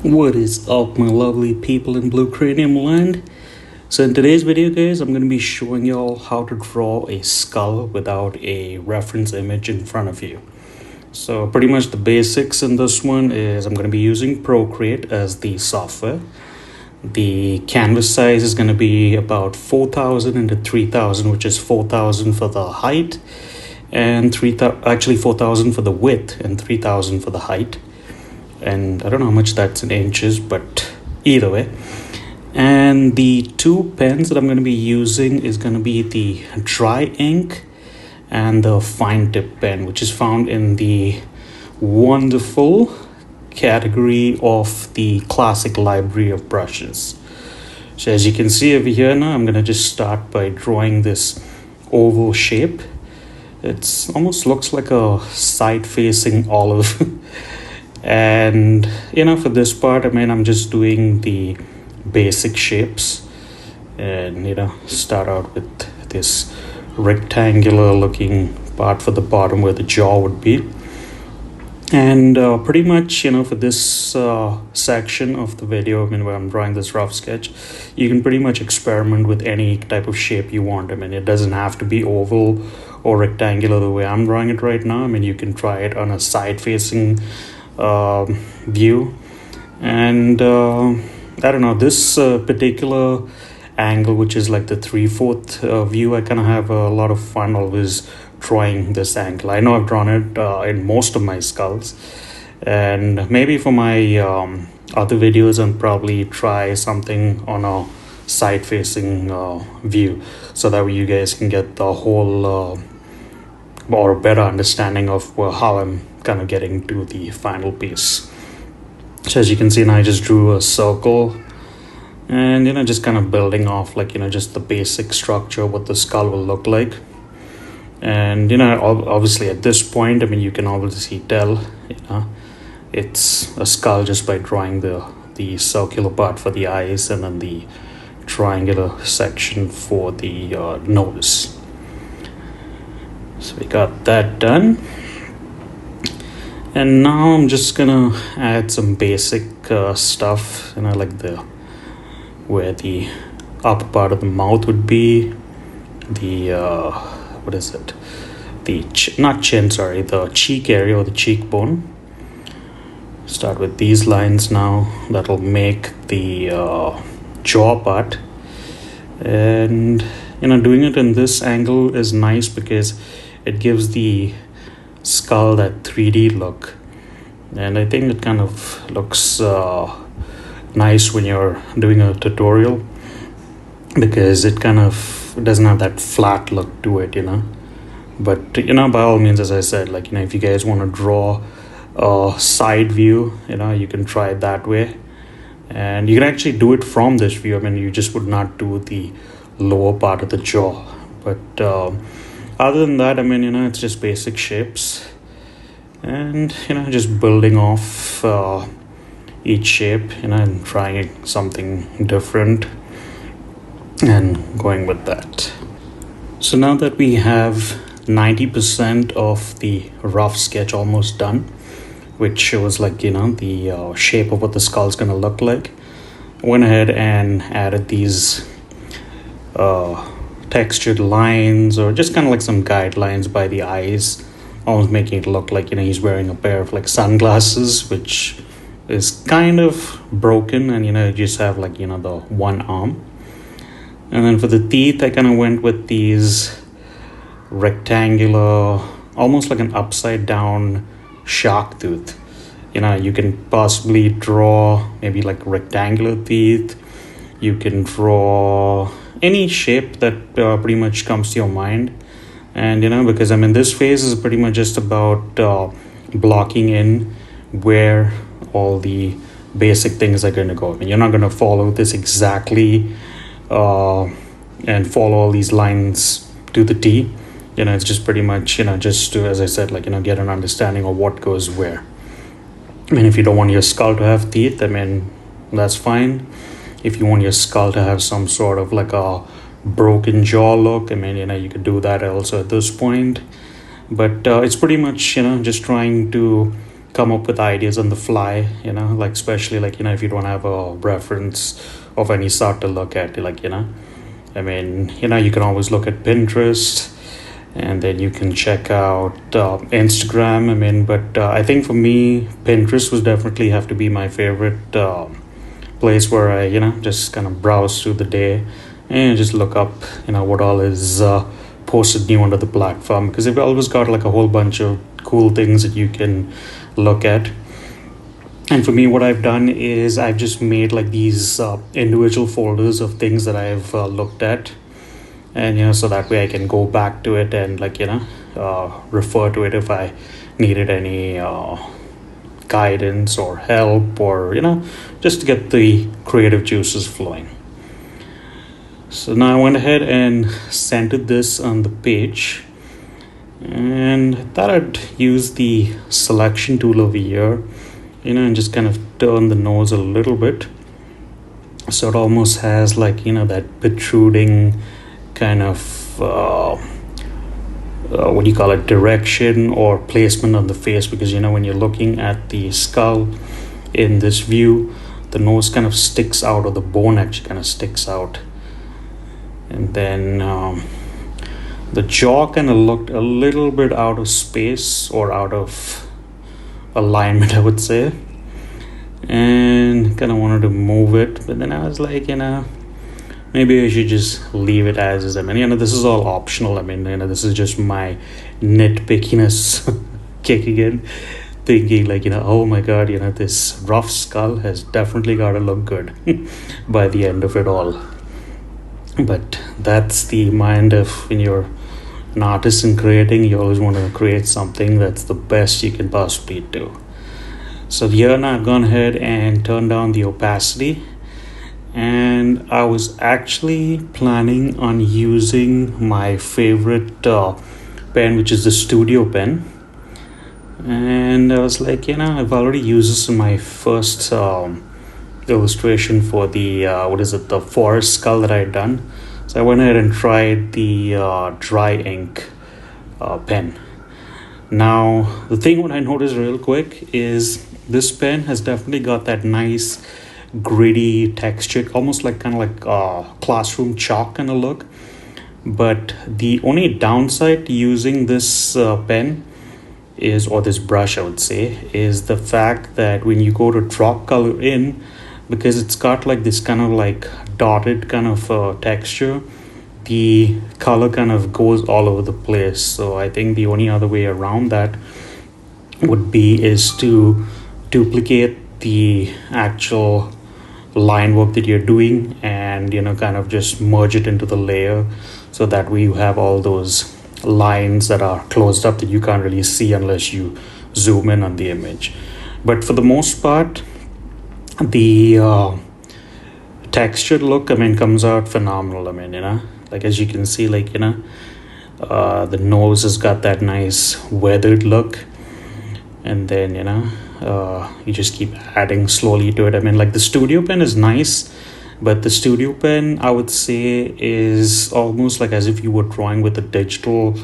What is up, my lovely people in BluCranium land? So in today's video, guys, I'm going to be showing y'all how to draw a skull without a reference image in front of you. So pretty much the basics in this one is I'm going to be using Procreate as the software. The canvas size is going to be about 4000 into 3000, which is 4000 for the height and 4000 for the width and 3000 for the height. And I don't know how much that's in inches, but either way. And the two pens that I'm going to be using is going to be the dry ink and the fine tip pen, which is found in the wonderful category of the classic library of brushes. So as you can see over here now, I'm going to just start by drawing this oval shape. It almost looks like a side-facing olive. And for this part, I'm just doing the basic shapes and start out with this rectangular looking part for the bottom where the jaw would be. And pretty much for this section of the video, where I'm drawing this rough sketch, you can pretty much experiment with any type of shape you want. It doesn't have to be oval or rectangular the way I'm drawing it right now. You can try it on a side facing view, and I don't know, this particular angle, which is like the 3/4 view, I kind of have a lot of fun always drawing this angle. I know I've drawn it in most of my skulls, and maybe for my other videos I'll probably try something on a side facing view, so that way you guys can get the whole or a better understanding of how I'm kind of getting to the final piece. So as you can see now, I just drew a circle and just kind of building off just the basic structure, what the skull will look like. And obviously at this point, you can obviously tell it's a skull just by drawing the circular part for the eyes and then the triangular section for the nose. So we got that done. And now I'm just gonna add some basic stuff, like where the upper part of the mouth would be, the the cheek area or the cheekbone. Start with these lines now. That'll make the jaw part. And doing it in this angle is nice because it gives the skull that 3D look, and I think it kind of looks nice when you're doing a tutorial, because it kind of doesn't have that flat look to it, but by all means, as I said, if you guys want to draw a side view, you can try it that way, and you can actually do it from this view. You just would not do the lower part of the jaw, but other than that, it's just basic shapes, and just building off each shape, and trying something different and going with that. So now that we have 90% of the rough sketch almost done, which shows the shape of what the skull is going to look like, I went ahead and added these textured lines, or just kind of some guidelines by the eyes, almost making it look like he's wearing a pair of sunglasses, which is kind of broken, and you just have the one arm. And then for the teeth, I kind of went with these rectangular, almost like an upside down shark tooth. You can possibly draw maybe rectangular teeth. You can draw any shape that pretty much comes to your mind. And because this phase is pretty much just about blocking in where all the basic things are going to go. You're not going to follow this exactly and follow all these lines to the T. It's just pretty much just to, as I said, get an understanding of what goes where. If you don't want your skull to have teeth, that's fine. If you want your skull to have some sort of a broken jaw look, you could do that also at this point. But it's pretty much just trying to come up with ideas on the fly, like especially like, if you don't have a reference of any sort to look at, like, you can always look at Pinterest, and then you can check out Instagram. But I think for me, Pinterest was definitely have to be my favorite place where I, just kind of browse through the day and just look up, what all is posted new onto the platform, because they've always got like a whole bunch of cool things that you can look at. And for me, what I've done is I've just made like these individual folders of things that I've looked at, and so that way I can go back to it and like refer to it if I needed any guidance or help, or just to get the creative juices flowing. So now I went ahead and centered this on the page, and I thought I'd use the selection tool over here, and just kind of turn the nose a little bit so it almost has like that protruding kind of what do you call it, direction or placement on the face, because when you're looking at the skull in this view, the nose kind of sticks out, or the bone actually kind of sticks out, and then the jaw kind of looked a little bit out of space or out of alignment, I would say, and kind of wanted to move it, but then I was like, maybe I should just leave it as is. This is all optional. This is just my nitpickiness kicking in, thinking like, oh my god, this rough skull has definitely got to look good by the end of it all. But that's the mind of when you're an artist and creating, you always want to create something that's the best you can possibly do. So here now I've gone ahead and turned down the opacity, and I was actually planning on using my favorite pen, which is the Studio pen. And I was like, I've already used this in my first illustration for the the forest skull that I had done. So I went ahead and tried the dry ink pen. Now the thing what I noticed real quick is this pen has definitely got that nice gritty texture, almost like kind of like classroom chalk kind of look. But the only downside to using this pen is, or this brush I would say, is the fact that when you go to drop color in, because it's got like this kind of like dotted kind of texture, the color kind of goes all over the place. So I think the only other way around that would be is to duplicate the actual line work that you're doing and kind of just merge it into the layer, so that way you have all those lines that are closed up that you can't really see unless you zoom in on the image. But for the most part, the textured look comes out phenomenal. Like as you can see, like the nose has got that nice weathered look, and then you just keep adding slowly to it. Like the Studio pen is nice, but the Studio pen I would say is almost like as if you were drawing with a digital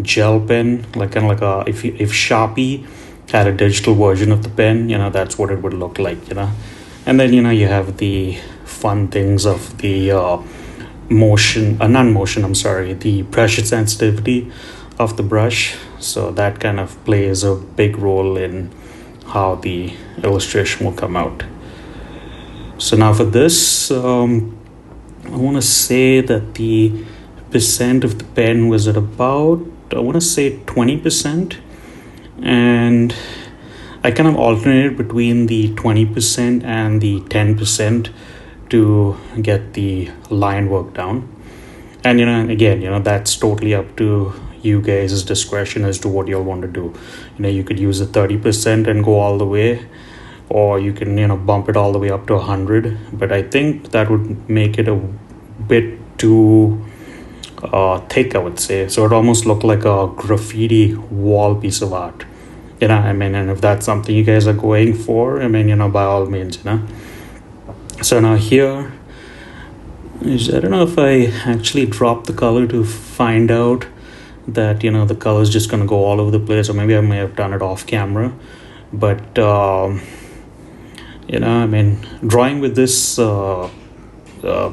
gel pen, like kind of like if Sharpie had a digital version of the pen, that's what it would look like. And then you have the fun things of the the pressure sensitivity of the brush, so that kind of plays a big role in how the illustration will come out. So now for this, I want to say that the percent of the pen was at about, I want to say 20%, and I kind of alternated between the 20% and the 10% to get the line work down. And again, that's totally up to you guys' discretion as to what you'll want to do. You could use the 30% and go all the way, or you can bump it all the way up to 100. But I think that would make it a bit too thick, I would say. So it almost looked like a graffiti wall piece of art. And if that's something you guys are going for, by all means. So now here, I don't know if I actually dropped the color to find out that the color is just going to go all over the place, or maybe I may have done it off camera. But I mean, drawing with this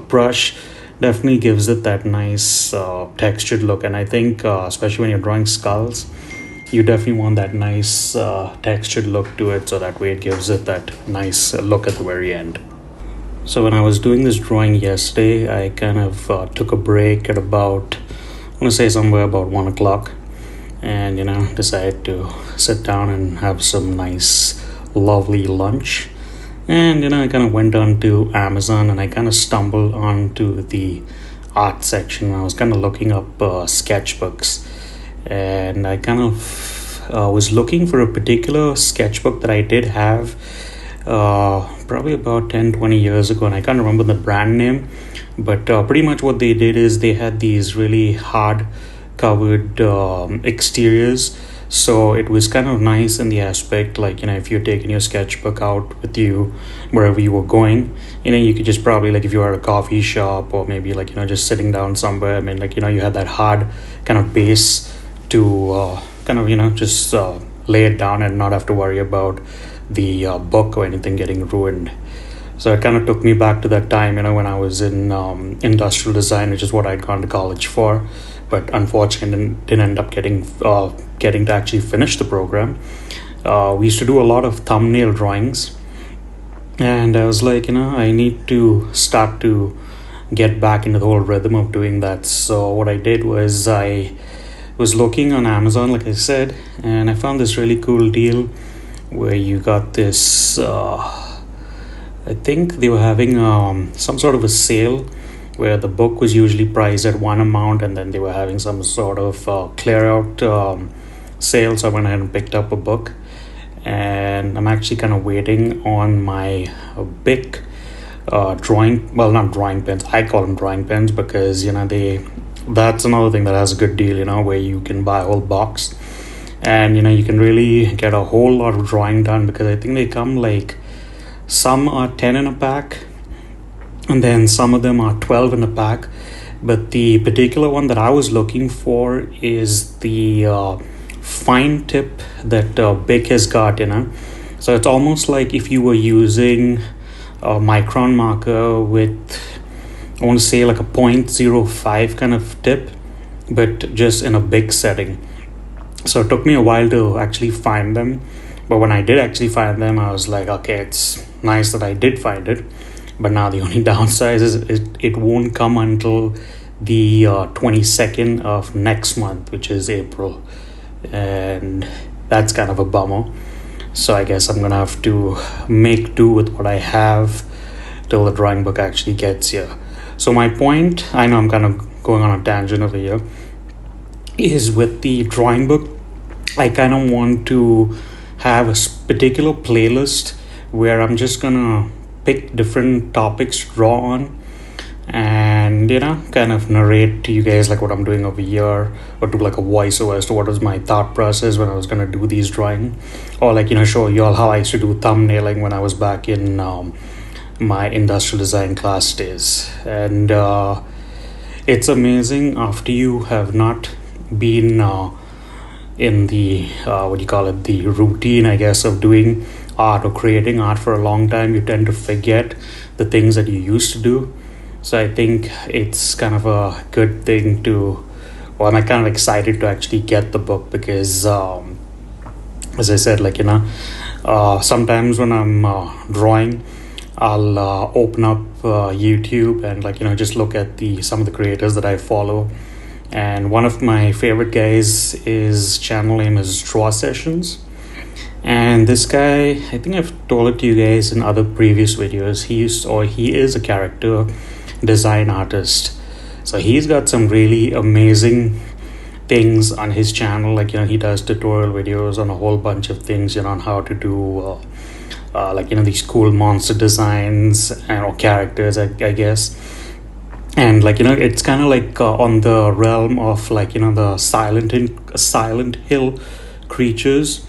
brush definitely gives it that nice textured look. And I think especially when you're drawing skulls, you definitely want that nice textured look to it, so that way it gives it that nice look at the very end. So when I was doing this drawing yesterday, I kind of took a break at about, I want to say somewhere about 1 o'clock, and decided to sit down and have some nice lovely lunch. And I kind of went on to Amazon, and I kind of stumbled onto the art section. I was kind of looking up sketchbooks, and I kind of was looking for a particular sketchbook that I did have probably about 10-20 years ago, and I can't remember the brand name, but pretty much what they did is they had these really hard covered exteriors. So it was kind of nice in the aspect, like, if you're taking your sketchbook out with you wherever you were going, you could just probably, like, if you were at a coffee shop, or maybe, like, just sitting down somewhere, I mean, like, you had that hard kind of base to kind of, just lay it down and not have to worry about the book or anything getting ruined. So it kind of took me back to that time, when I was in industrial design, which is what I'd gone to college for. But unfortunately, didn't end up getting to actually finish the program. We used to do a lot of thumbnail drawings, and I was like, I need to start to get back into the whole rhythm of doing that. So what I did was I was looking on Amazon, like I said, and I found this really cool deal where you got this. I think they were having some sort of a sale where the book was usually priced at one amount, and then they were having some sort of clear out sale. So I went ahead and picked up a book, and I'm actually kind of waiting on my big not drawing pens. I call them drawing pens because that's another thing that has a good deal, where you can buy a whole box, and you can really get a whole lot of drawing done, because I think they come like, some are 10 in a pack, and then some of them are 12 in a pack. But the particular one that I was looking for is the fine tip that Bic has got, So it's almost like if you were using a micron marker with, I want to say, like a 0.05 kind of tip, but just in a big setting. So it took me a while to actually find them. But when I did actually find them, I was like, okay, it's nice that I did find it. But now the only downside is it won't come until the 22nd of next month, which is April. And that's kind of a bummer. So I guess I'm going to have to make do with what I have till the drawing book actually gets here. So my point, I know I'm kind of going on a tangent over here, is with the drawing book, I kind of want to have a particular playlist where I'm just going to pick different topics to draw on, and kind of narrate to you guys like what I'm doing over here, or do like a voiceover as to what was my thought process when I was going to do these drawing, or like show you all how I used to do thumbnailing when I was back in my industrial design class days. And it's amazing, after you have not been in the the routine, I guess, of doing art or creating art for a long time, you tend to forget the things that you used to do. So I think it's kind of a good thing I'm kind of excited to actually get the book, because as I said, like sometimes when I'm drawing, I'll open up YouTube and just look at some of the creators that I follow. And one of my favorite guys, his channel name is Draw Sessions. And this guy, I think I've told it to you guys in other previous videos, he is a character design artist. So he's got some really amazing things on his channel. Like, he does tutorial videos on a whole bunch of things, on how to do these cool monster designs or characters, I guess. And it's kind of like on the realm of the Silent Hill creatures.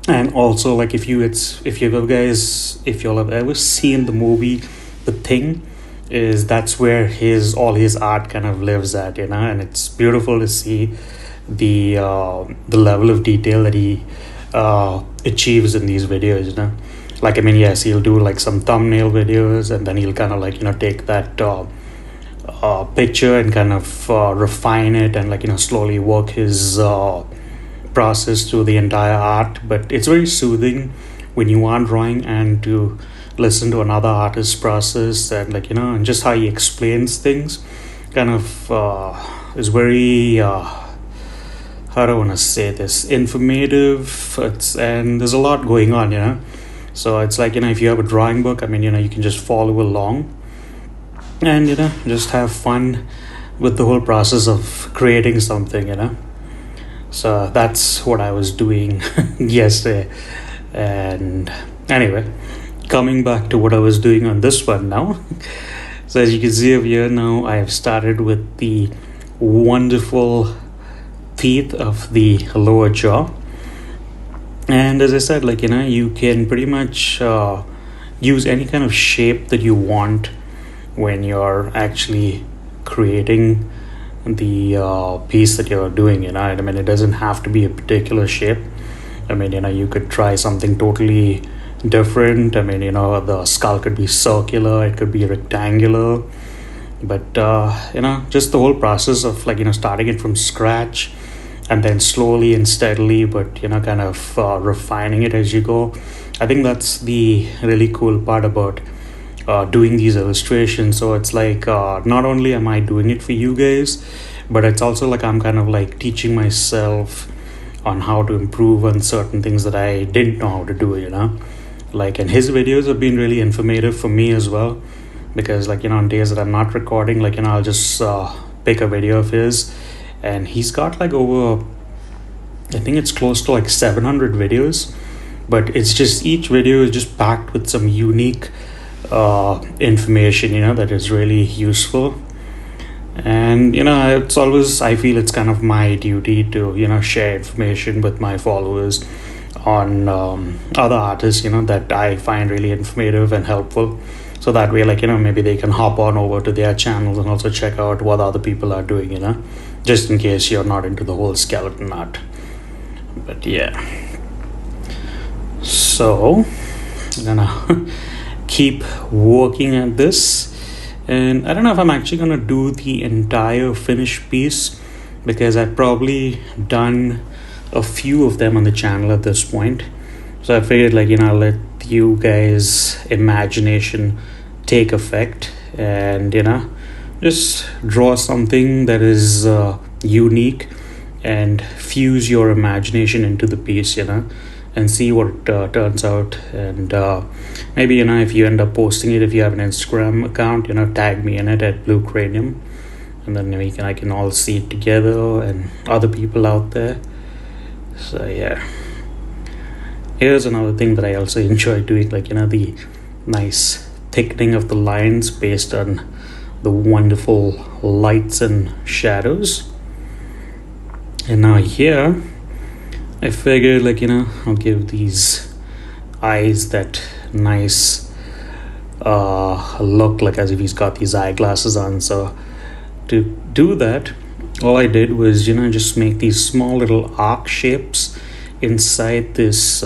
And also, like, if you'll have ever seen the movie The Thing, that's where all his art kind of lives at, and it's beautiful to see the level of detail that he achieves in these videos, you know. Like, I mean, yes, he'll do like some thumbnail videos, and then he'll kind of like, you know, take that picture and kind of refine it, and like, you know, slowly work his process through the entire art. But it's very soothing when you are drawing and to listen to another artist's process, and like, you know, and just how he explains things kind of is very how do I want to say this, informative. And there's a lot going on, you know. So it's like, you know, if you have a drawing book, I mean, you know, you can just follow along and, you know, just have fun with the whole process of creating something, you know. So that's what I was doing yesterday. And anyway, coming back to what I was doing on this one now. So as you can see over here now, I have started with the wonderful teeth of the lower jaw. And as I said, like, you know, you can pretty much use any kind of shape that you want when you're actually creating the piece that you're doing, you know. I mean, it doesn't have to be a particular shape. I mean, you know, you could try something totally different. I mean, you know, the skull could be circular, it could be rectangular, but you know, just the whole process of like, you know, starting it from scratch and then slowly and steadily, but you know, kind of refining it as you go. I think that's the really cool part about doing these illustrations. So it's like not only am I doing it for you guys, but it's also like I'm kind of like teaching myself on how to improve on certain things that I didn't know how to do, you know. Like, and his videos have been really informative for me as well, because like, you know, on days that I'm not recording, like, you know, I'll just pick a video of his, and he's got like over, I think it's close to like 700 videos, but it's just each video is just packed with some unique information, you know, that is really useful. And you know, it's always, I feel it's kind of my duty to, you know, share information with my followers on other artists, you know, that I find really informative and helpful. So that way, like, you know, maybe they can hop on over to their channels and also check out what other people are doing, you know, just in case you're not into the whole skeleton art. But yeah, so I'm gonna keep working at this. And I don't know if I'm actually gonna do the entire finished piece, because I've probably done a few of them on the channel at this point. So I figured, like, you know, I'll let you guys' imagination take effect and, you know, just draw something that is unique and fuse your imagination into the piece, you know, and see what turns out. And maybe, you know, if you end up posting it, if you have an Instagram account, you know, tag me in it at BluCranium, and then I can all see it together and other people out there. So yeah, here's another thing that I also enjoy doing, like, you know, the nice thickening of the lines based on the wonderful lights and shadows. And now here I figured, like, you know, I'll give these eyes that nice look, like as if he's got these eyeglasses on. So to do that, all I did was, you know, just make these small little arc shapes inside this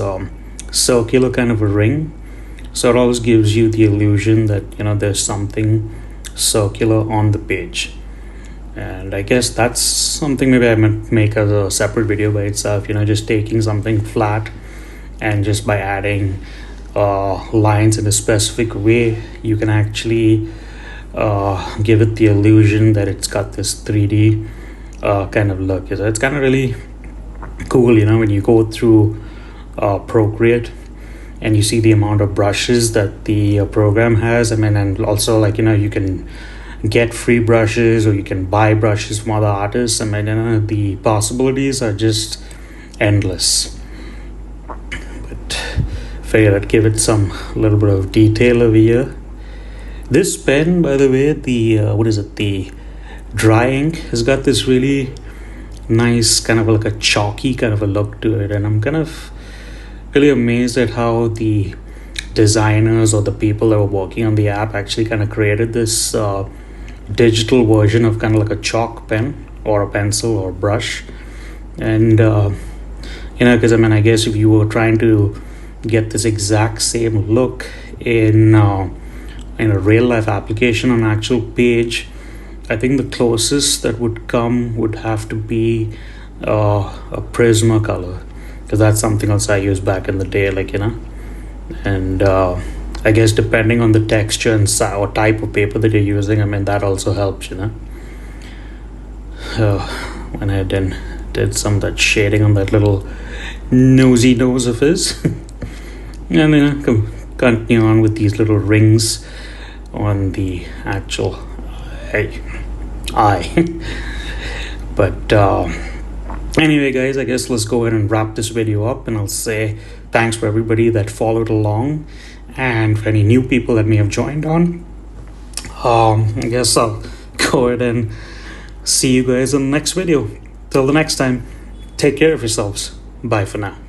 circular kind of a ring. So it always gives you the illusion that, you know, there's something circular on the page. And I guess that's something maybe I might make as a separate video by itself, you know, just taking something flat and just by adding lines in a specific way, you can actually give it the illusion that it's got this 3D kind of look. It's kind of really cool, you know, when you go through Procreate and you see the amount of brushes that the program has. I mean, and also, like, you know, you can get free brushes or you can buy brushes from other artists. I mean, you know, the possibilities are just endless. But figured I'd give it some little bit of detail over here. This pen, by the way, the dry ink, has got this really nice kind of like a chalky kind of a look to it, and I'm kind of really amazed at how the designers or the people that were working on the app actually kind of created this digital version of kind of like a chalk pen or a pencil or brush. And Because I mean, I guess if you were trying to get this exact same look in a real life application on actual page, I think the closest that would come would have to be a Prismacolor, because that's something else I used back in the day, and I guess depending on the texture and or type of paper that you're using, I mean, that also helps, When I did some of that shading on that little nosy nose of his. And then continue on with these little rings on the actual eye. But anyway, guys, I guess let's go ahead and wrap this video up, and I'll say thanks for everybody that followed along, and for any new people that may have joined on. I guess I'll go ahead and see you guys in the next video. Till the next time, take care of yourselves. Bye for now.